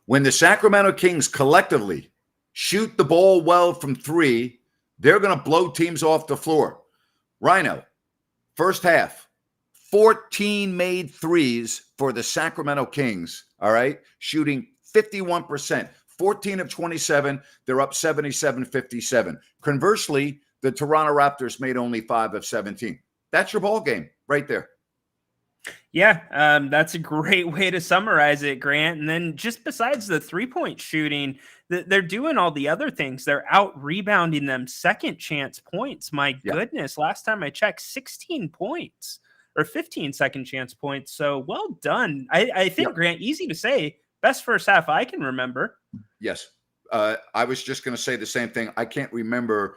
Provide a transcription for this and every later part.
When the Sacramento Kings collectively shoot the ball well from three, they're going to blow teams off the floor. Rhino, first half, 14 made threes for the Sacramento Kings, all right, shooting 51%, 14 of 27. They're up 77-57. Conversely, the Toronto Raptors made only 5 of 17. That's your ball game right there. Yeah, that's a great way to summarize it, Grant. And then just besides the three-point shooting, they're doing all the other things. They're out rebounding them second chance points. My goodness, last time I checked, 16 points or 15 second chance points. So well done. I think, Grant, easy to say, best first half I can remember. Yes. I was just going to say the same thing. I can't remember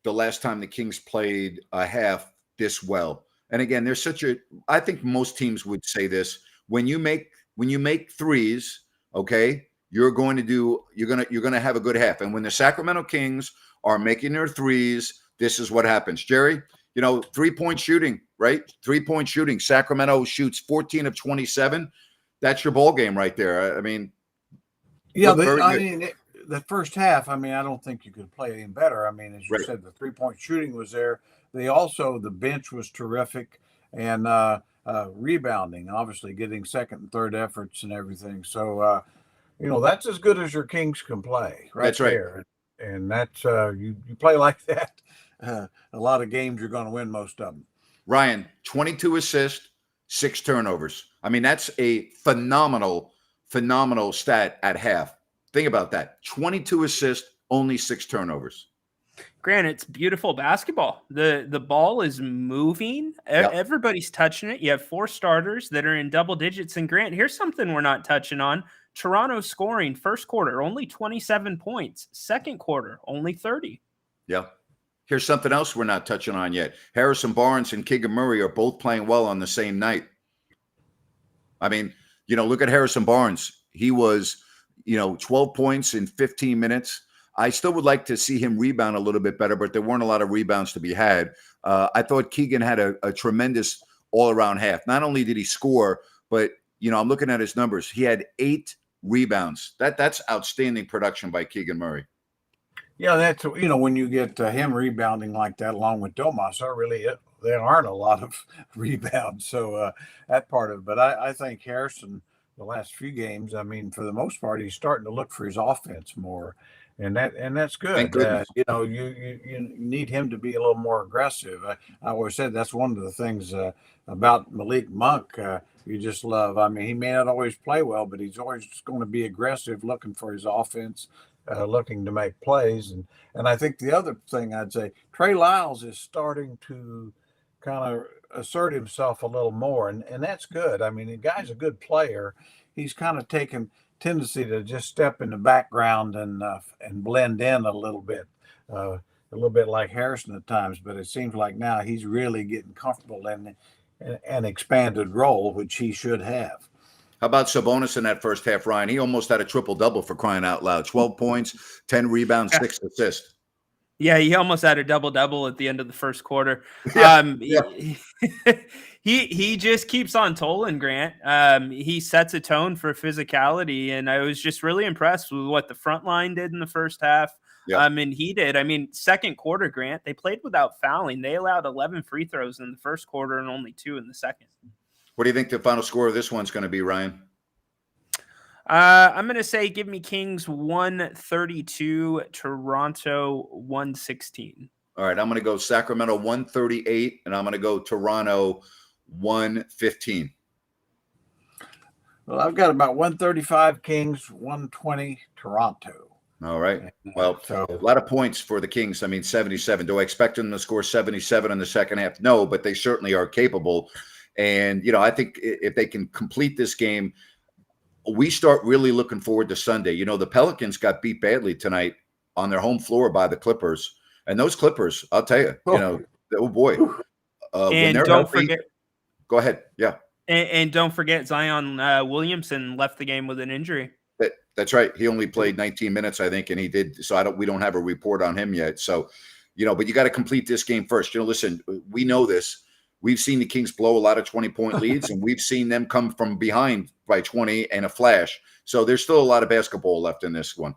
the last time the Kings played a half this well. And again, there's I think most teams would say this, when you make threes, okay, you're going to have a good half. And when the Sacramento Kings are making their threes, this is what happens. Jerry, 3-point shooting, right? 3-point shooting. Sacramento shoots 14 of 27. That's your ball game right there. I mean, the first half, I don't think you could play any better. As you said, the 3-point shooting was there. The bench was terrific, and rebounding, obviously getting second and third efforts and everything. So, that's as good as your Kings can play That's right there. And that's you play like that. A lot of games you're going to win, most of them. Ryan, 22 assists, 6 turnovers. That's a phenomenal stat at half. Think about that. 22 assists, only 6 turnovers. Grant, it's beautiful basketball. The ball is moving. Everybody's touching it. You have 4 starters that are in double digits. And Grant, here's something we're not touching on. Toronto scoring first quarter, only 27 points. Second quarter, only 30. Yeah. Here's something else we're not touching on yet. Harrison Barnes and Keegan Murray are both playing well on the same night. Look at Harrison Barnes. He was, 12 points in 15 minutes. I still would like to see him rebound a little bit better, but there weren't a lot of rebounds to be had. I thought Keegan had a tremendous all-around half. Not only did he score, but, I'm looking at his numbers. He had 8 rebounds. That's outstanding production by Keegan Murray. Yeah, that's, when you get him rebounding like that, along with Domas, there aren't a lot of rebounds. So that part of it. But I think Harrison, the last few games, for the most part, he's starting to look for his offense more. And that's good. Thank goodness. You need him to be a little more aggressive. I always said that's one of the things about Malik Monk. You just love. He may not always play well, but he's always going to be aggressive, looking for his offense, looking to make plays. And I think the other thing I'd say, Trey Lyles is starting to kind of assert himself a little more, and that's good. The guy's a good player. He's kind of taken tendency to just step in the background and blend in a little bit like Harrison at times. But it seems like now he's really getting comfortable in an expanded role, which he should have. How about Sabonis in that first half, Ryan? He almost had a triple-double, for crying out loud. 12 points, 10 rebounds, 6 assists. Yeah, he almost had a double-double at the end of the first quarter. He just keeps on tolling, Grant. He sets a tone for physicality, and I was just really impressed with what the front line did in the first half. And he did. Second quarter, Grant, they played without fouling. They allowed 11 free throws in the first quarter and only 2 in the second. What do you think the final score of this one's going to be, Ryan? I'm going to say give me Kings 132, Toronto 116. All right, I'm going to go Sacramento 138, and I'm going to go Toronto 115. Well, I've got about 135 Kings, 120 Toronto. All right. Well, a lot of points for the Kings. 77. Do I expect them to score 77 in the second half? No, but they certainly are capable. And, I think if they can complete this game, we start really looking forward to Sunday. The Pelicans got beat badly tonight on their home floor by the Clippers. And those Clippers, I'll tell you, oh boy. And don't forget. Go ahead. Yeah. And don't forget Zion Williamson left the game with an injury. That's right. He only played 19 minutes, I think, and he did. So we don't have a report on him yet. So, but you got to complete this game first. Listen, we know this. We've seen the Kings blow a lot of 20-point leads, and we've seen them come from behind by 20 and a flash. So there's still a lot of basketball left in this one.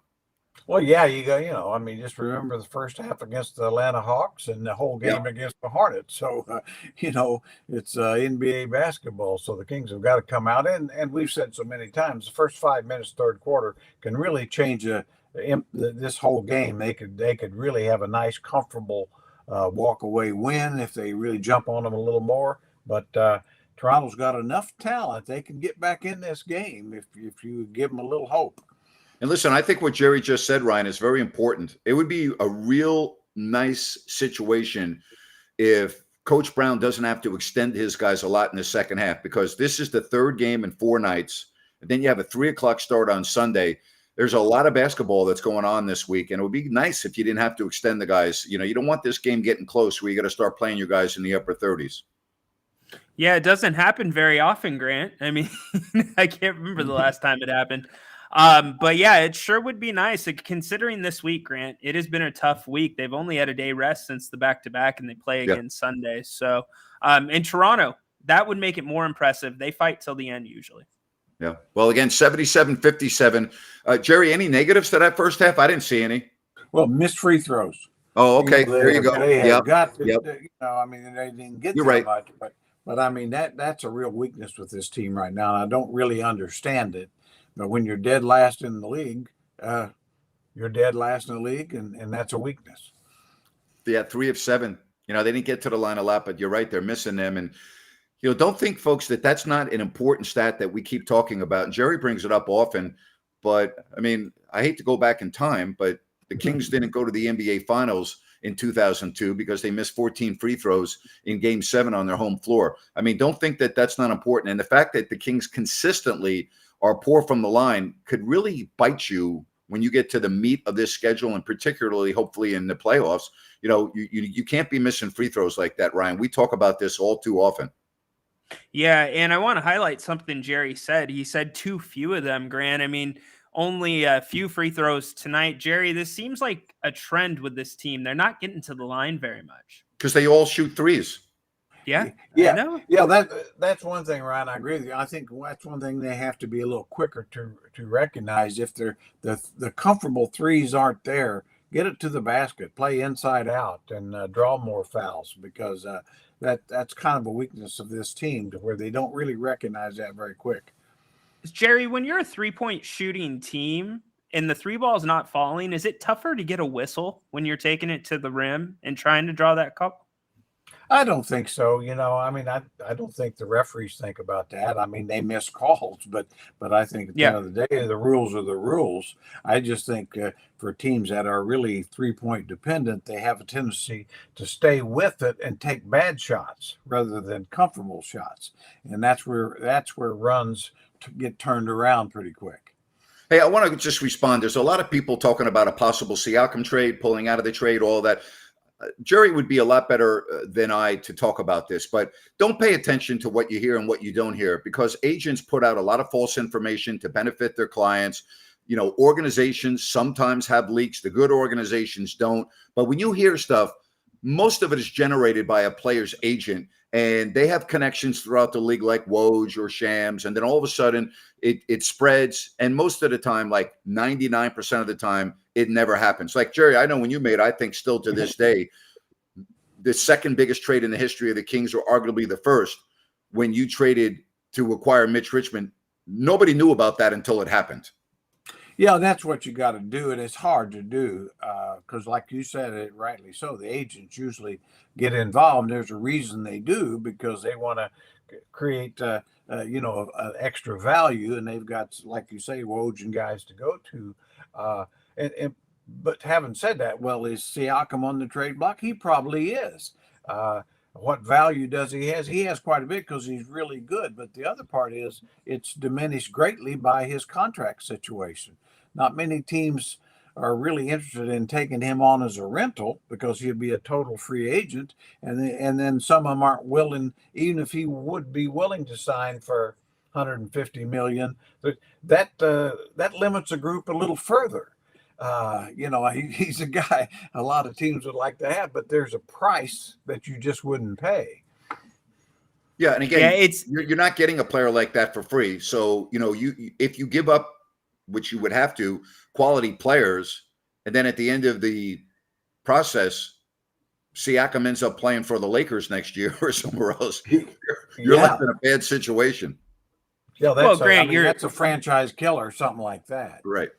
Well, yeah, I mean, just remember the first half against the Atlanta Hawks and the whole Yeah. game against the Hornets. So, it's NBA basketball. So the Kings have got to come out. And we've said so many times, the first 5 minutes, third quarter can really change this whole game. They could really have a nice, comfortable walk away win if they really jump on them a little more. But Toronto's got enough talent; they can get back in this game if you give them a little hope. And listen, I think what Jerry just said, Ryan, is very important. It would be a real nice situation if Coach Brown doesn't have to extend his guys a lot in the second half, because this is the third game in 4 nights. And then you have a 3:00 start on Sunday. There's a lot of basketball that's going on this week, and it would be nice if you didn't have to extend the guys. You don't want this game getting close where you got to start playing your guys in the upper 30s. Yeah, it doesn't happen very often, Grant. I mean, I can't remember the last time it happened. But yeah, it sure would be nice. Considering this week, Grant, it has been a tough week. They've only had a day rest since the back-to-back, and they play again Sunday. So in Toronto, that would make it more impressive. They fight till the end usually. Yeah. Well, again, 77-57. Jerry, any negatives to that first half? I didn't see any. Well, missed free throws. Oh, okay. There you go. They have got to, Yep. I mean, they didn't get You're that right. much, but I mean, that's a real weakness with this team right now. And I don't really understand it. But when you're dead last in the league, you're dead last in the league, and that's a weakness. Yeah, 3 of 7. They didn't get to the line a lot, but you're right. They're missing them. And, don't think, folks, that that's not an important stat that we keep talking about. And Jerry brings it up often. But, I mean, I hate to go back in time, but the Kings didn't go to the NBA Finals in 2002 because they missed 14 free throws in Game 7 on their home floor. I mean, don't think that that's not important. And the fact that the Kings consistently are poor from the line could really bite you when you get to the meat of this schedule, and particularly, hopefully, in the playoffs. You can't be missing free throws like that, Ryan. We talk about this all too often. Yeah, and I want to highlight something Jerry said. He said too few of them, Grant. I mean, only a few free throws tonight. Jerry, this seems like a trend with this team. They're not getting to the line very much. Because they all shoot threes. Yeah. That's one thing, Ryan. I agree with you. I think that's one thing they have to be a little quicker to recognize. If the comfortable threes aren't there, get it to the basket, play inside out, and draw more fouls, because that's kind of a weakness of this team, to where they don't really recognize that very quick. Jerry, when you're a 3-point shooting team and the 3 ball's not falling, is it tougher to get a whistle when you're taking it to the rim and trying to draw that cup? I don't think so. I mean, I don't think the referees think about that. I mean, they miss calls, but I think at the end of the day, the rules are the rules. I just think for teams that are really 3-point dependent, they have a tendency to stay with it and take bad shots rather than comfortable shots, and that's where runs get turned around pretty quick. Hey, I want to just respond. There's a lot of people talking about a possible Siakam trade, pulling out of the trade, all that. Jerry would be a lot better than I to talk about this, but don't pay attention to what you hear and what you don't hear, because agents put out a lot of false information to benefit their clients. Organizations sometimes have leaks. The good organizations don't. But when you hear stuff, most of it is generated by a player's agent, and they have connections throughout the league like Woj or Shams, and then all of a sudden it spreads, and most of the time, like 99% of the time, it never happens. Like, Jerry, I know when you made, I think still to this day, the second biggest trade in the history of the Kings, or arguably the first, when you traded to acquire Mitch Richmond. Nobody knew about that until it happened. Yeah, that's what you got to do, and it's hard to do because, like you said, it rightly so, the agents usually get involved. There's a reason they do, because they want to create, an extra value, and they've got, like you say, Woj and guys to go to. But having said that, well, is Siakam on the trade block? He probably is. What value does he has? He has quite a bit because he's really good. But the other part is it's diminished greatly by his contract situation. Not many teams are really interested in taking him on as a rental, because he'd be a total free agent. And then some of them aren't willing, even if he would be willing to sign for $150 million. That limits a group a little further. He's a guy a lot of teams would like to have, but there's a price that you just wouldn't pay. Yeah, and Yeah, again, you're not getting a player like that for free. So, if you give up, which you would have to, quality players, and then at the end of the process, Siakam ends up playing for the Lakers next year or somewhere else, you're left Yeah. in a bad situation. Yeah, well, that's Grant, that's a franchise killer, something like that. Right.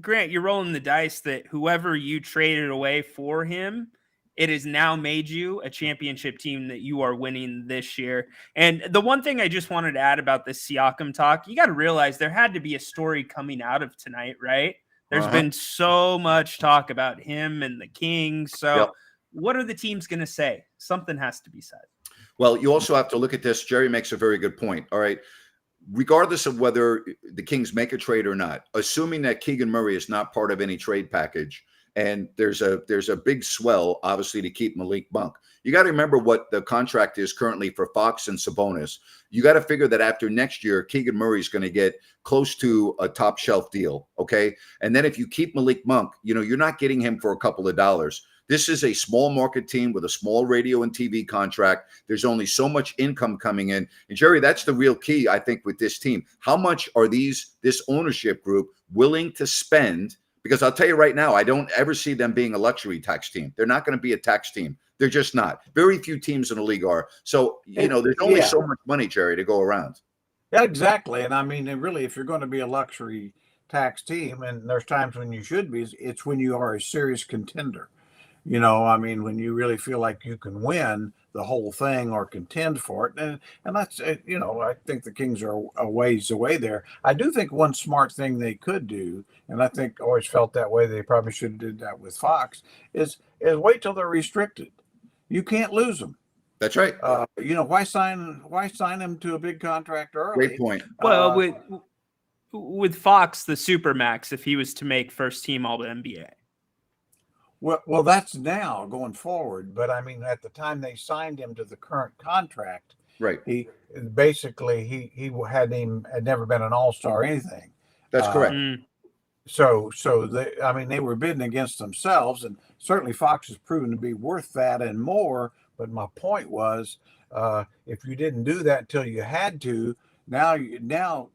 Grant, you're rolling the dice that whoever you traded away for him, it has now made you a championship team that you are winning this year. And the one thing I just wanted to add about this Siakam talk, you got to realize there had to be a story coming out of tonight, right? There's been so much talk about him and the Kings. So Yep. what are the teams going to say? Something has to be said. Well, you also have to look at this. Jerry makes a very good point. All right. Regardless of whether the Kings make a trade or not, assuming that Keegan Murray is not part of any trade package, and there's a big swell, obviously, to keep Malik Monk. You got to remember what the contract is currently for Fox and Sabonis. You got to figure that after next year, Keegan Murray is going to get close to a top shelf deal. Okay. And then if you keep Malik Monk, you're not getting him for a couple of dollars. This is a small market team with a small radio and TV contract. There's only so much income coming in. And Jerry, that's the real key, I think, with this team. How much are this ownership group willing to spend? Because I'll tell you right now, I don't ever see them being a luxury tax team. They're not going to be a tax team. They're just not. Very few teams in the league are. So, there's only so much money, Jerry, to go around. Yeah, exactly. And I mean, really, if you're going to be a luxury tax team, and there's times when you should be, it's when you are a serious contender. I mean, when you really feel like you can win the whole thing or contend for it. And that's, I think the Kings are a ways away there. I do think one smart thing they could do, and I think always felt that way, they probably should have did that with Fox, is wait till they're restricted. You can't lose them. That's right. Why sign them to a big contract early? Great point. Well, with Fox, the Supermax, if he was to make first team All NBA. Well, that's now going forward. But I mean, at the time they signed him to the current contract, right? He basically had never been an all-star or anything. That's correct. So they were bidding against themselves, and certainly Fox has proven to be worth that and more. But my point was, if you didn't do that until you had to, now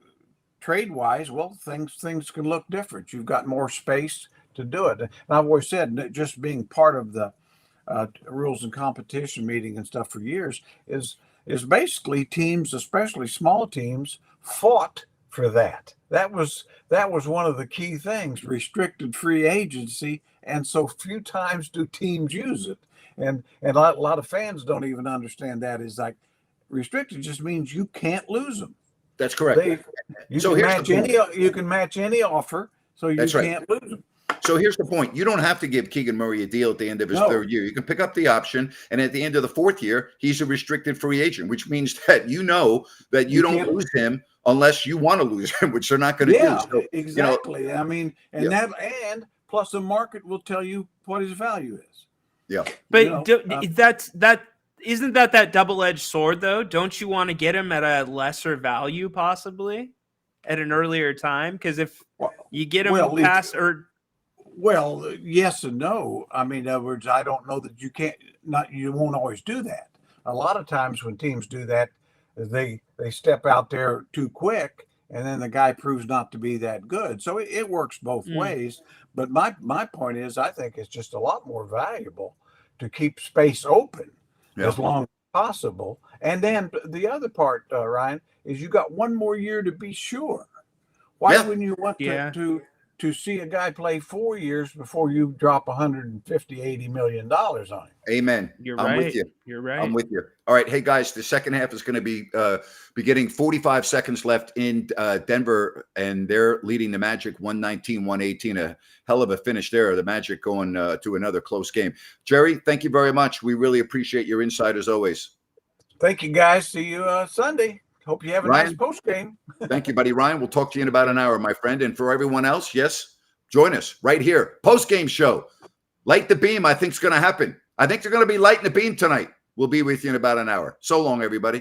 trade-wise, well, things can look different. You've got more space to do it. And I've always said that just being part of the rules and competition meeting and stuff for years is basically teams, especially small teams, fought for that. That was one of the key things, restricted free agency, and so few times do teams use it. And a lot of fans don't even understand that. Is like restricted just means you can't lose them. That's correct. You can match any offer, so you can't lose them. So here's the point. You don't have to give Keegan Murray a deal at the end of his third year. You can pick up the option, and at the end of the fourth year, he's a restricted free agent, which means that that you don't lose him unless you want to lose him, which they're not going to do. So, exactly. I mean, and plus the market will tell you what his value is. Yeah. But isn't that double-edged sword, though? Don't you want to get him at a lesser value, possibly, at an earlier time? Because if you get him past Well, yes and no. I mean, in other words, I don't know that you won't always do that. A lot of times when teams do that, they step out there too quick, and then the guy proves not to be that good. So it works both ways. But my point is, I think it's just a lot more valuable to keep space open as long as possible. And then the other part, Ryan, is you got one more year to be sure. Why wouldn't you want to see a guy play 4 years before you drop $150-80 million on him? Amen. I'm with you. You're right. I'm with you. All right. Hey, guys, the second half is going to be beginning 45 seconds left in Denver, and they're leading the Magic 119-118. A hell of a finish there. The Magic going to another close game. Jerry, thank you very much. We really appreciate your insight as always. Thank you, guys. See you Sunday. Hope you have a nice post game. Thank you, buddy. Ryan, we'll talk to you in about an hour, my friend. And for everyone else, yes, join us right here. Post game show. Light the beam, I think, is going to happen. I think they're going to be lighting the beam tonight. We'll be with you in about an hour. So long, everybody.